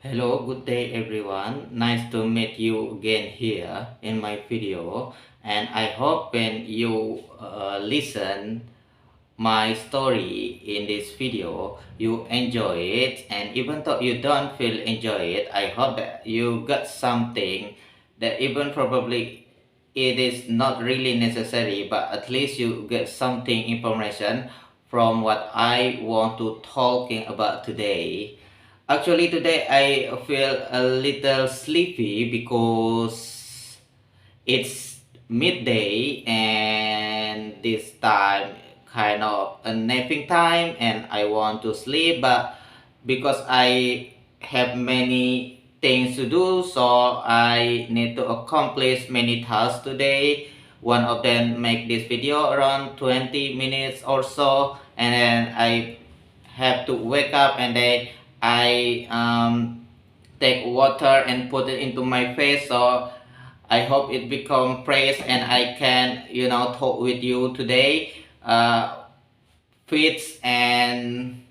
Hello, good day everyone. Nice to meet you again here in my video, and I hope when you listen my story in this video you enjoy it, and even though you don't feel enjoy it, I hope that you got something that even probably it is not really necessary, but at least you get something information from what I want to talking about today. Actually, today I feel a little sleepy because it's midday and this time kind of a napping time and I want to sleep, but because I have many things to do, so I need to accomplish many tasks today. One of them make this video around 20 minutes or so, and then I have to wake up and then I take water and put it into my face, so I hope it become fresh and I can talk with you today, fits and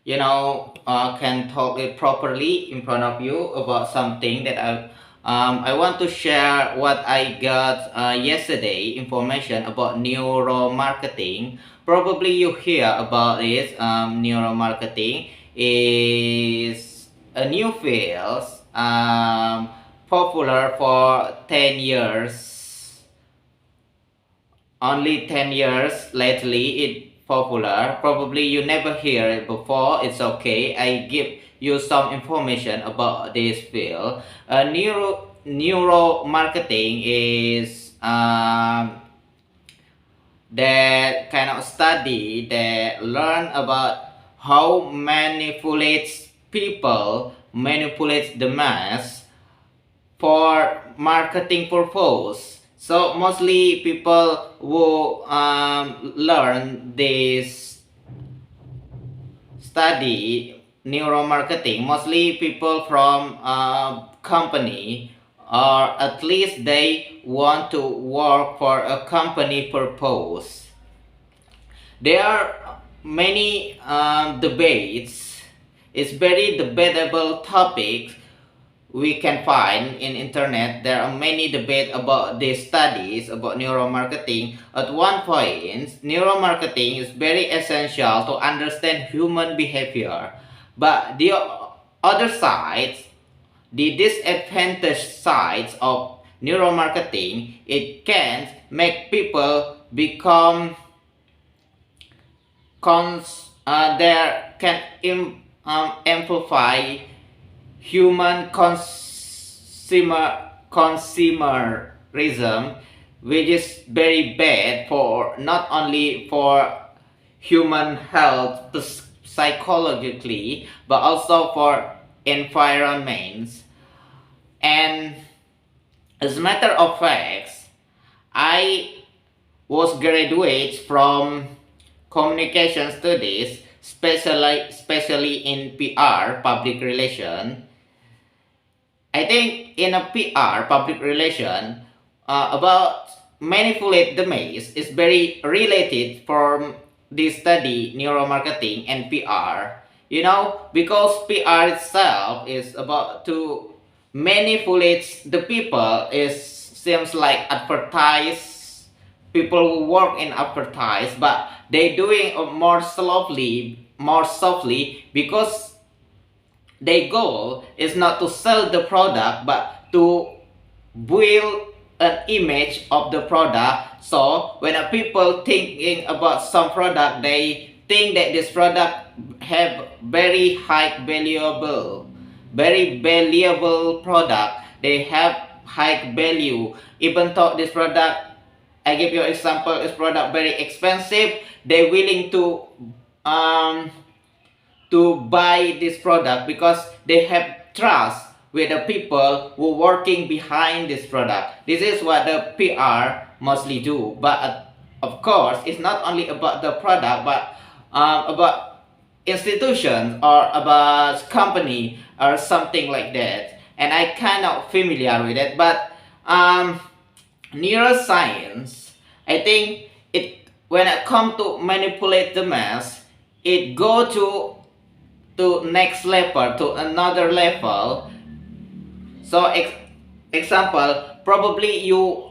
can talk it properly in front of you about something that I want to share what I got yesterday, information about neuromarketing. Probably you hear about this. Neuromarketing is a new field, popular for 10 years, only 10 years lately it popular. Probably you never hear it before. It's okay, I give you some information about this field. Neuro marketing is that kind of study that learn about how manipulates people, manipulates the mass for marketing purpose. So mostly people who learn this study neuromarketing, mostly people from company, or at least they want to work for a company purpose. There are many debates. It's very debatable topic we can find in internet. There are many debate about these studies about neuromarketing. At one point, neuromarketing is very essential to understand human behavior, but the other side, the disadvantage sides of neuromarketing, it can make people become there can amplify human consumerism, which is very bad for not only for human health psychologically, but also for environments. And as a matter of fact, I was graduate from communication studies, especially in PR, public relation. I think in a PR, public relation, about manipulate the mass is very related from this study, neuromarketing and PR. Because PR itself is about to manipulate the people. It seems like advertise, people who work in advertise, but they doing more softly, because their goal is not to sell the product but to build an image of the product. So when a people thinking about some product, they think that this product have very valuable product. They have high value, even though this product, I give you an example, this product very expensive, they willing to buy this product because they have trust with the people who working behind this product. This is what the PR mostly do. But of course, it's not only about the product, but about institutions or about company or something like that. And I kind of familiar with it. But neuroscience, I think it when it come to manipulate the mass, it go to to next level, to another level. So example, probably you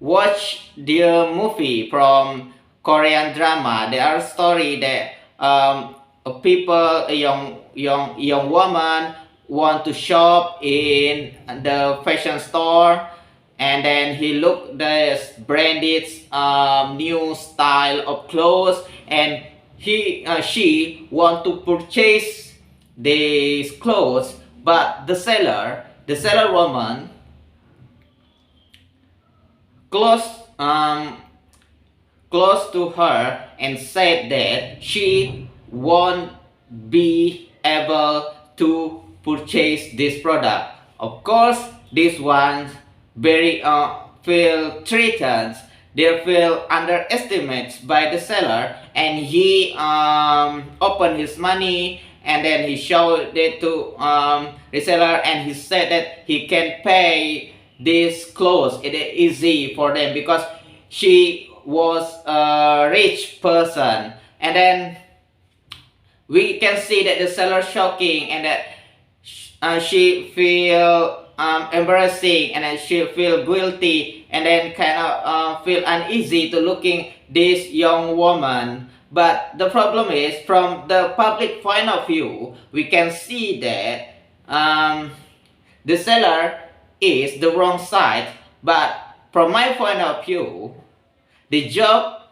watch the movie from Korean drama. There are story that a young woman want to shop in the fashion store, and then he look the branded new style of clothes, and she want to purchase these clothes, but the seller woman close um, close to her and said that she won't be able to purchase this product. Of course, this one very feel threatened. They feel underestimated by the seller, and he opened his money, and then he showed it to the seller, and he said that he can pay this clothes. It is easy for them because she was a rich person. And then we can see that the seller shocking, and that she feel embarrassing, and then she feel guilty, and then kind of feel uneasy to looking this young woman. But the problem is, from the public point of view, we can see that the seller is the wrong side. But from my point of view, the job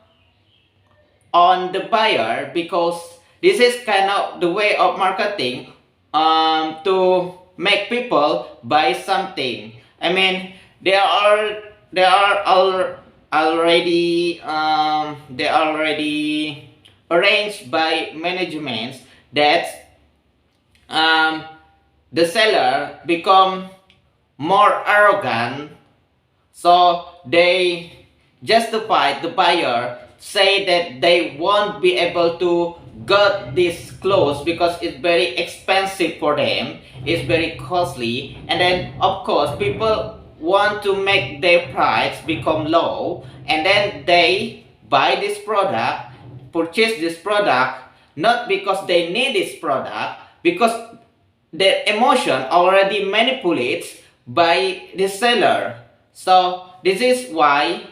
on the buyer, because this is kind of the way of marketing to make people buy something. I mean, they are already arranged by managements that the seller become more arrogant, so they justify the buyer, say that they won't be able to get this clothes because it's very expensive for them, it's very costly. And then of course people want to make their price become low, and then they buy this product, purchase this product, not because they need this product, because their emotion already manipulated by the seller. So this is why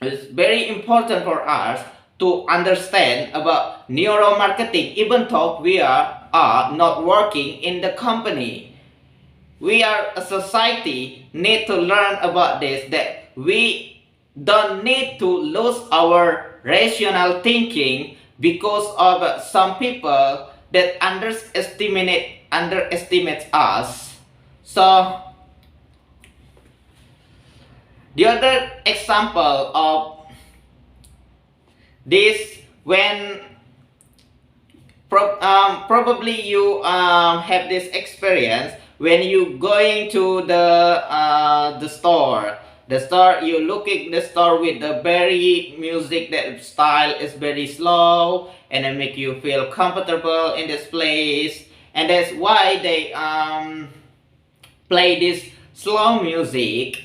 it's very important for us to understand about neuromarketing. Even though we are not working in the company, we are a society need to learn about this, that we don't need to lose our rational thinking because of some people that underestimates us. So the other example of this, when probably you have this experience when you going to the store. The store, you looking the store with the very music that style is very slow, and then make you feel comfortable in this place, and that's why they play this slow music,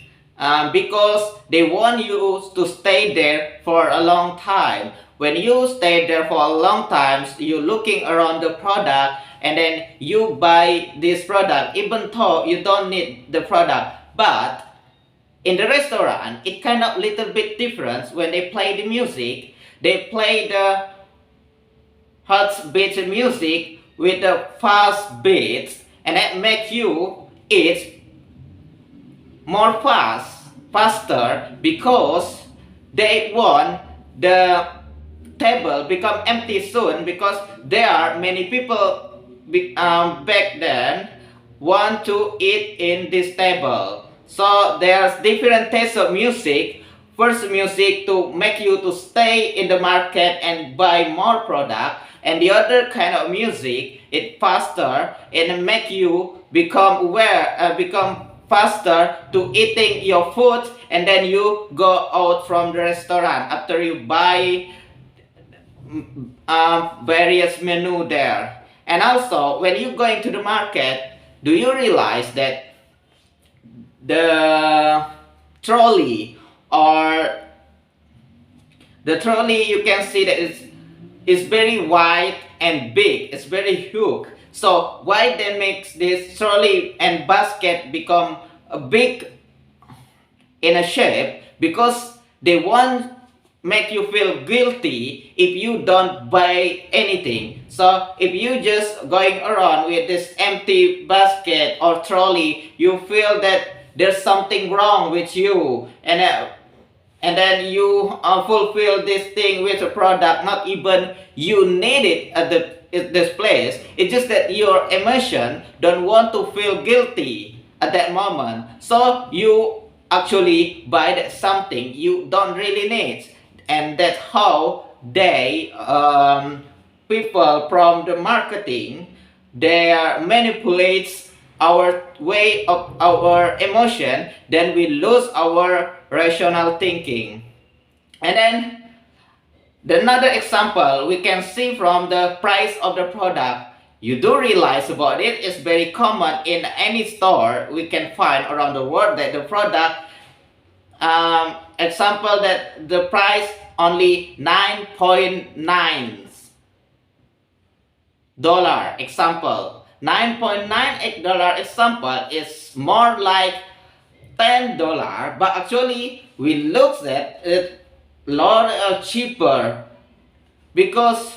because they want you to stay there for a long time. When you stay there for a long time, you looking around the product, and then you buy this product even though you don't need the product. But in the restaurant, it kind of little bit different. When they play the music, they play the hot beat music with the fast beats, and that make you eat more faster, because they want the table become empty soon, because there are many people back then want to eat in this table. So there's different tastes of music. First music to make you to stay in the market and buy more product, and the other kind of music it faster and make you become aware, become faster to eating your food, and then you go out from the restaurant after you buy various menu there. And also when you going to the market, do you realize that the trolley, or the trolley, you can see that it's is very wide and big. It's very huge. So why they make this trolley and basket become a big in a shape? Because they want make you feel guilty if you don't buy anything. So if you just going around with this empty basket or trolley, you feel that there's something wrong with you, and then you fulfill this thing with a product not even you need it at this place. It's just that your emotion don't want to feel guilty at that moment, so you actually buy that something you don't really need. And that's how they people from the marketing, they manipulates our way of our emotion, then we lose our rational thinking. And then another example we can see from the price of the product. You do realize about it, it's very common in any store we can find around the world that the product, example that the price only 9.9 dollar example. $9.98 example is more like $10, but actually we look at it lot cheaper, because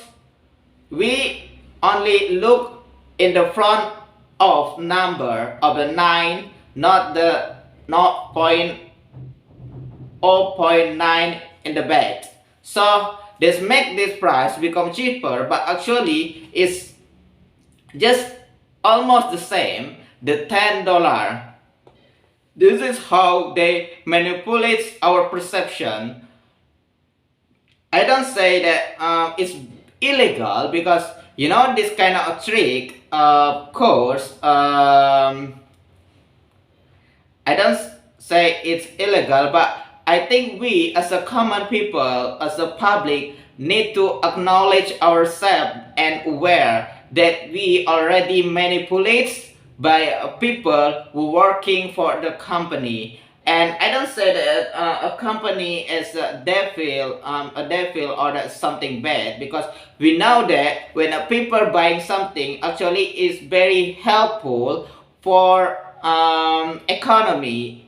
we only look in the front of number of the 9, not the not point 0.9 in the back. So this make this price become cheaper, but actually it's just almost the same, the $10. This is how they manipulate our perception. I don't say that it's illegal, because this kind of trick, of course, I don't say it's illegal, but I think we as a common people, as a public, need to acknowledge ourselves and aware that we already manipulate by people who working for the company. And I don't say that a company is a devil or that something bad, because we know that when people buying something, actually is very helpful for economy.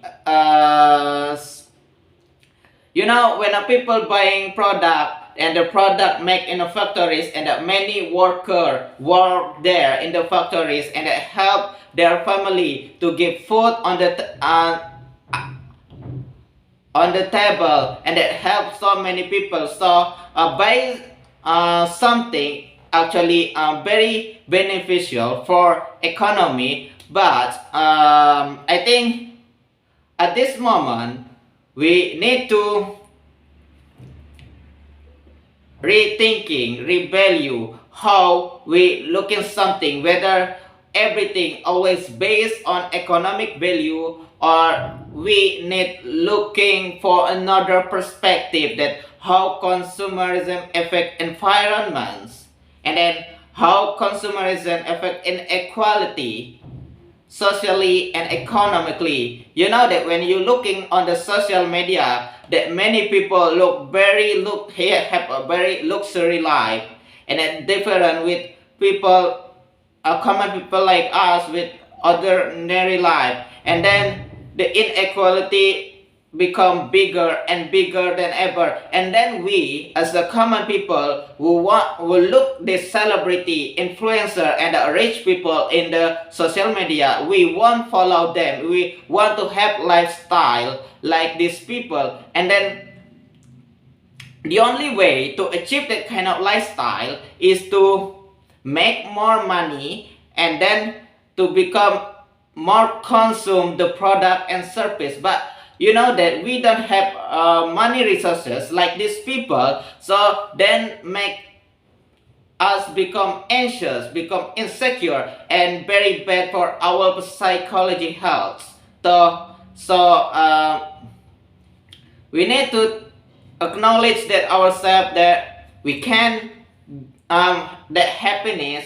When people buying product, and the product made in the factories, and that many workers work there in the factories, and that help their family to give food on the table, and that helps so many people. So buy something actually very beneficial for economy. But I think at this moment we need to revalue how we look at something, whether everything always based on economic value, or we need looking for another perspective, that how consumerism affect environments, and then how consumerism affect inequality socially and economically. You know that when you're looking on the social media, that many people have a very luxury life, and then different with people, common people like us, with ordinary life, and then the inequality become bigger and bigger than ever. And then we as the common people will look this celebrity, influencer, and the rich people in the social media, we won't follow them, we want to have lifestyle like these people. And then the only way to achieve that kind of lifestyle is to make more money, and then to become more consume the product and service. But you know that we don't have money resources like these people, so then make us become anxious, become insecure, and very bad for our psychology health. So we need to acknowledge that ourselves, that we can that happiness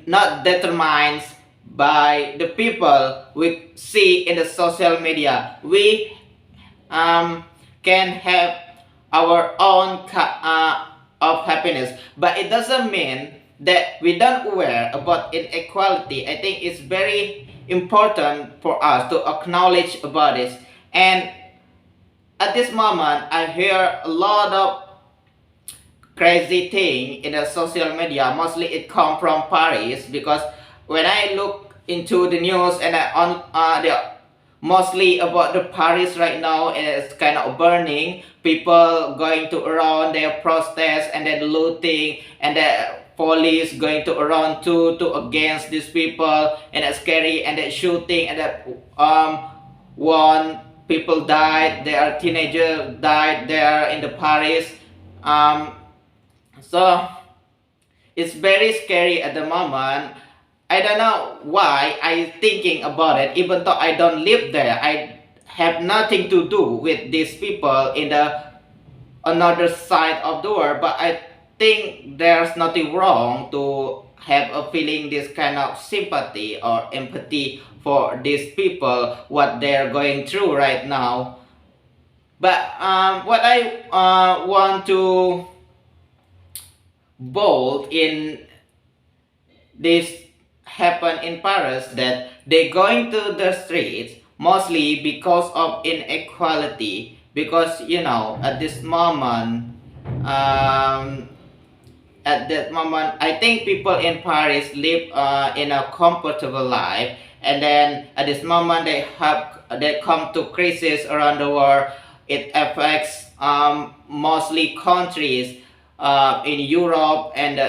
not determined by the people we see in the social media. We can have our of happiness. But it doesn't mean that we don't aware about inequality. I think it's very important for us to acknowledge about this. And at this moment, I hear a lot of crazy thing in the social media. Mostly it come from Paris, because when I look into the news and the mostly about the Paris right now, it's kind of burning. People going to around their protest and then looting, and the police going to around to against these people, and it's scary, and then shooting, and that one people died. There are teenagers died there in the Paris. Um, so it's very scary at the moment. I don't know why I thinking about it, even though I don't live there. I have nothing to do with these people in the another side of the world, but I think there's nothing wrong to have a feeling this kind of sympathy or empathy for these people, what they're going through right now. But what I want to bold in this happen in Paris, that they going to the streets mostly because of inequality, because at this moment, um, I think people in Paris live in a comfortable life, and then at this moment they come to crisis around the world. It affects mostly countries in Europe, and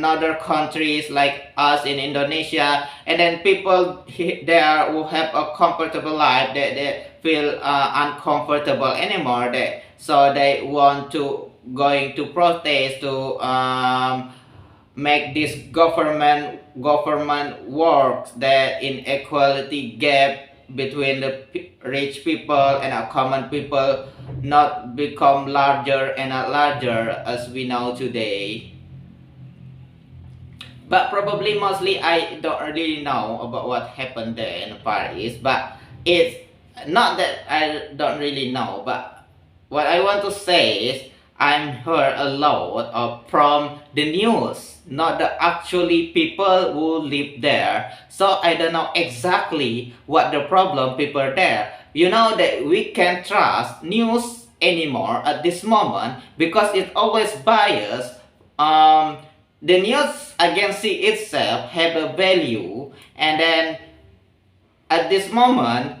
other countries like us in Indonesia, and then people there who have a comfortable life, they feel uncomfortable anymore. So they want to going to protest to make this government works, that inequality gap between the rich people and our common people not become larger and larger as we know today. But probably mostly I don't really know about what happened there in Paris. But it's not that I don't really know, but what I want to say is I'm heard a lot of from the news, not the actually people who live there. So I don't know exactly what the problem people there. You know that we can't trust news anymore at this moment, because it's always biased. The news agency itself have a value, and then at this moment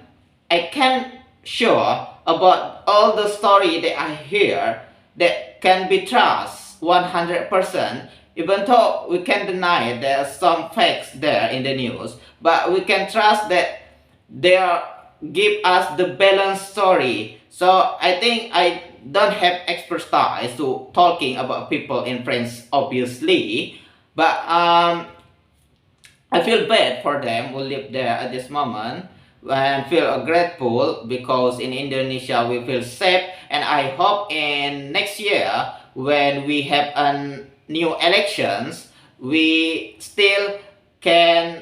I can't sure about all the story that I hear that can be trust 100%, even though we can deny there are some facts there in the news, but we can trust that they give us the balanced story. So I think I don't have expertise to talking about people in France, obviously, but I feel bad for them who live there at this moment, and feel grateful because in Indonesia we feel safe. And I hope in next year when we have a new elections, we still can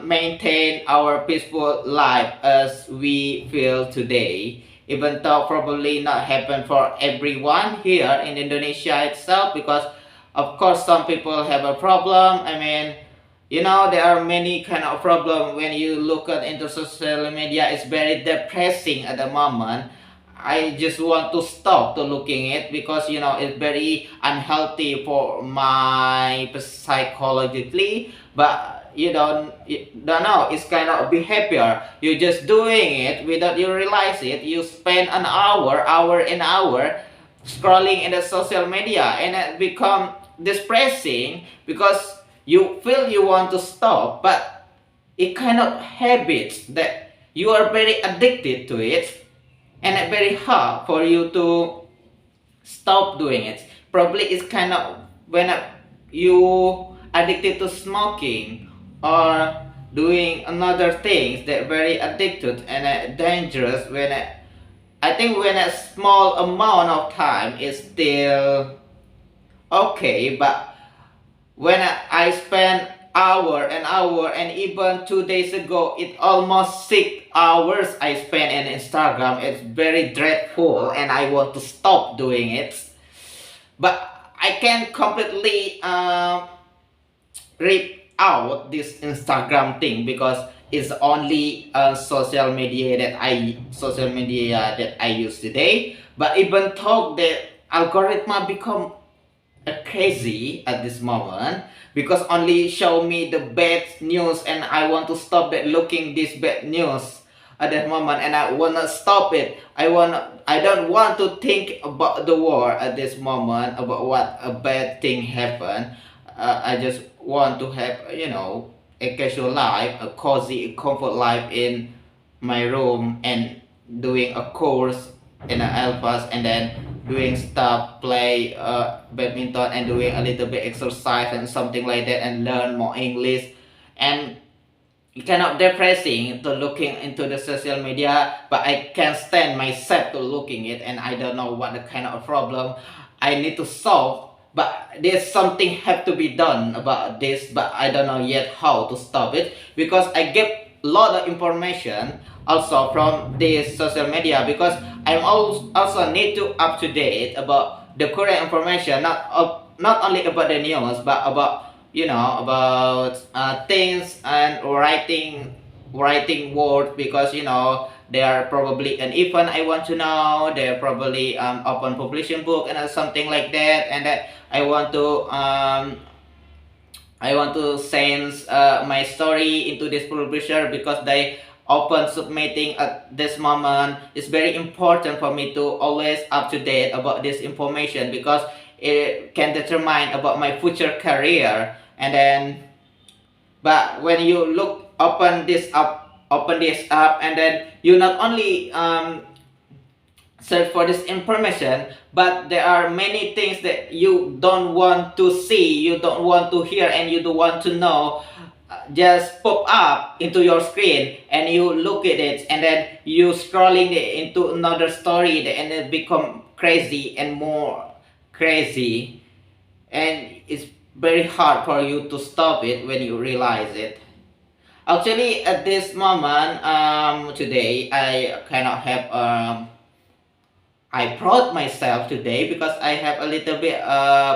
maintain our peaceful life as we feel today, even though probably not happen for everyone here in Indonesia itself, because of course some people have a problem. I mean, there are many kind of problem. When you look at into social media, it's very depressing at the moment. I just want to stop to looking it, because it's very unhealthy for my psychologically. But you don't know, it's kind of behavior. You're just doing it without you realize it. You spend an hour and hour scrolling in the social media, and it become depressing because you feel you want to stop, but it kind of habits that you are very addicted to it, and it's very hard for you to stop doing it. Probably it's kind of when you addicted to smoking or doing another things that very addicted and dangerous. I think when a small amount of time is still okay, but when I spend hour and hour, and even 2 days ago it almost 6 hours I spent in Instagram, it's very dreadful and I want to stop doing it. but I can completely rip out this Instagram thing because it's only social media that I use today. But even though the algorithm become crazy at this moment because only show me the bad news and I want to stop that looking this bad news at that moment, and I wanna stop it. I don't want to think about the war at this moment, about what a bad thing happened. I just want to have, a casual life, a cozy comfort life in my room and doing a course in an alphas, and then doing stuff, play badminton and doing a little bit exercise and something like that, and learn more English. And it kind of depressing to looking into the social media, but I can't stand myself to looking it, and I don't know what the kind of problem I need to solve. But there's something have to be done about this, but I don't know yet how to stop it because I get a lot of information also from this social media, because I'm also need to up to date about the current information, not only about the news but about, about things and writing words, because they are probably an event I want to know. They're probably open publishing book and something like that, and that I want to send my story into this publisher because they open submitting at this moment. It's very important for me to always up to date about this information because it can determine about my future career. And then, but when you open this up, and then you not only search for this information, but there are many things that you don't want to see, you don't want to hear, and you don't want to know, just pop up into your screen, and you look at it, and then you scrolling it into another story, and it become crazy and more crazy, and it's very hard for you to stop it when you realize it. Actually, at this moment, today I kind of have I proud myself today because I have a little bit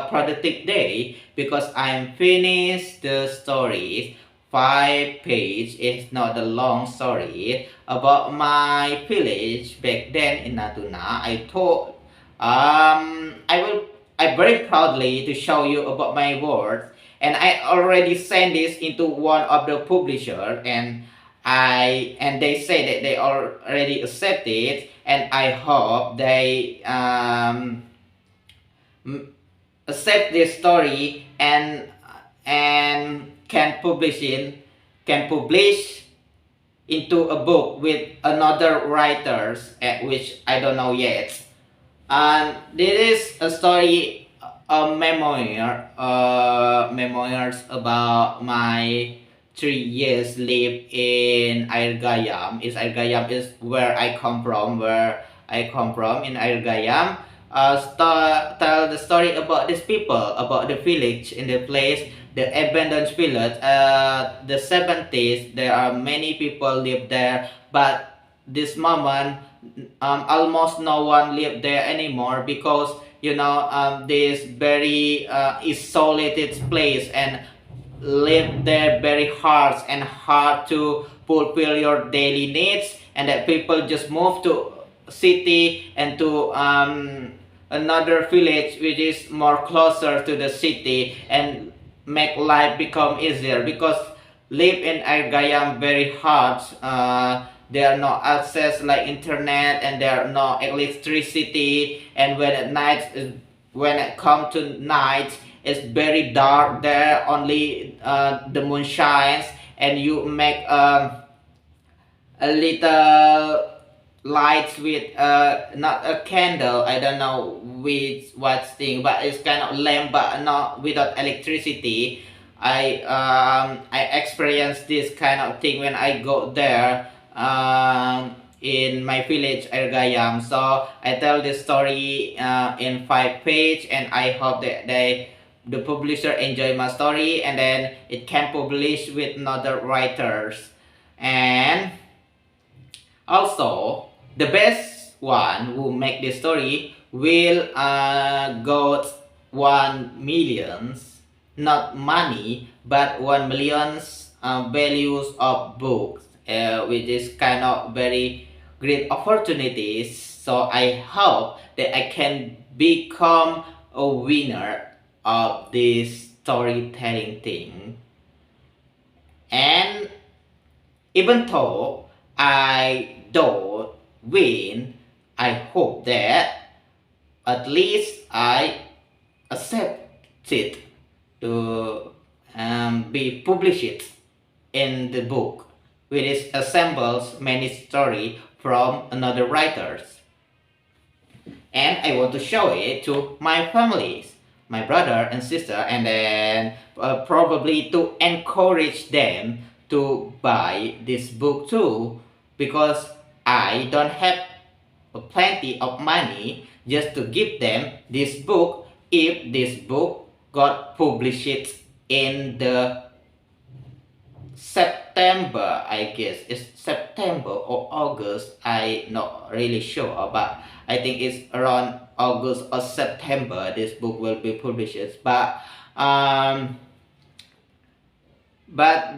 productive day because I'm finished the stories. 5 page is not a long story about my village back then in Natuna. I very proudly to show you about my work, and I already sent this into one of the publisher, and they say that they already accept it, and I hope they accept this story and can publish into a book with another writers, which I don't know yet. And this is a story, a memoirs about my 3 years live in Airgayam. Airgayam is where I come from, in Airgayam. Tell the story about these people, about the village in the place, the abandoned village. The 70s, there are many people live there, but this moment, almost no one live there anymore because this very isolated place, and live there very hard to fulfill your daily needs, and that people just move to city and to another village which is more closer to the city, and make life become easier because live in Argayam very hard. There are no access like internet, and there are no electricity, and when it come to night, it's very dark there. Only the moon shines, and you make a little lights with not a candle, I don't know which what thing, but it's kind of lamp, but not without electricity. I experienced this kind of thing when I go there, in my village Ergayam. So I tell this story in 5 page, and I hope that the publisher enjoy my story, and then it can publish with other writers. And also, the best one who make this story will go 1 million, not money, but 1 million values of books, which is kind of very great opportunities. So I hope that I can become a winner of this storytelling thing. And even though I don't win, I hope that at least I accept it to be published in the book, which assembles many stories from another writers. And I want to show it to my families, my brother and sister, and then probably to encourage them to buy this book too, because I don't have plenty of money just to give them this book if this book got published in the September. I guess it's September or August, I not really sure, but I think it's around August or September this book will be published. But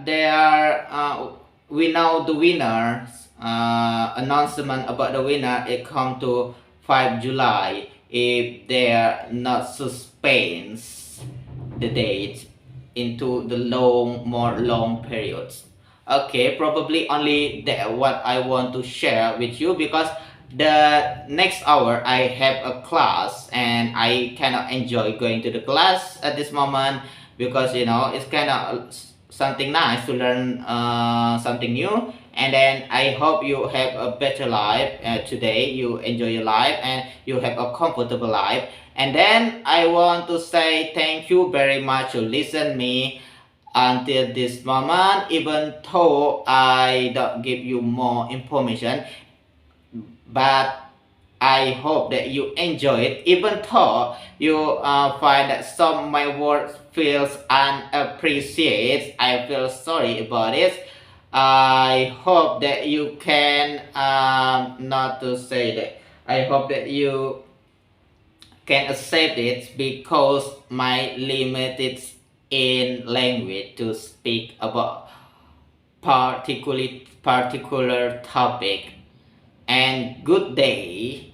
there we know the winners, announcement about the winner, it come to 5 July if they are not suspense the date into the more long periods. Okay, probably only that what I want to share with you, because the next hour I have a class and I cannot enjoy going to the class at this moment, because it's kind of something nice to learn something new. And then I hope you have a better life today, you enjoy your life and you have a comfortable life. And then I want to say thank you very much to listen me until this moment, even though I don't give you more information, but I hope that you enjoy it, even though you find that some of my words feels unappreciated. I feel sorry about it. I hope that you can not to say that. I hope that you can accept it, because my limited in language to speak about particular topic. And good day.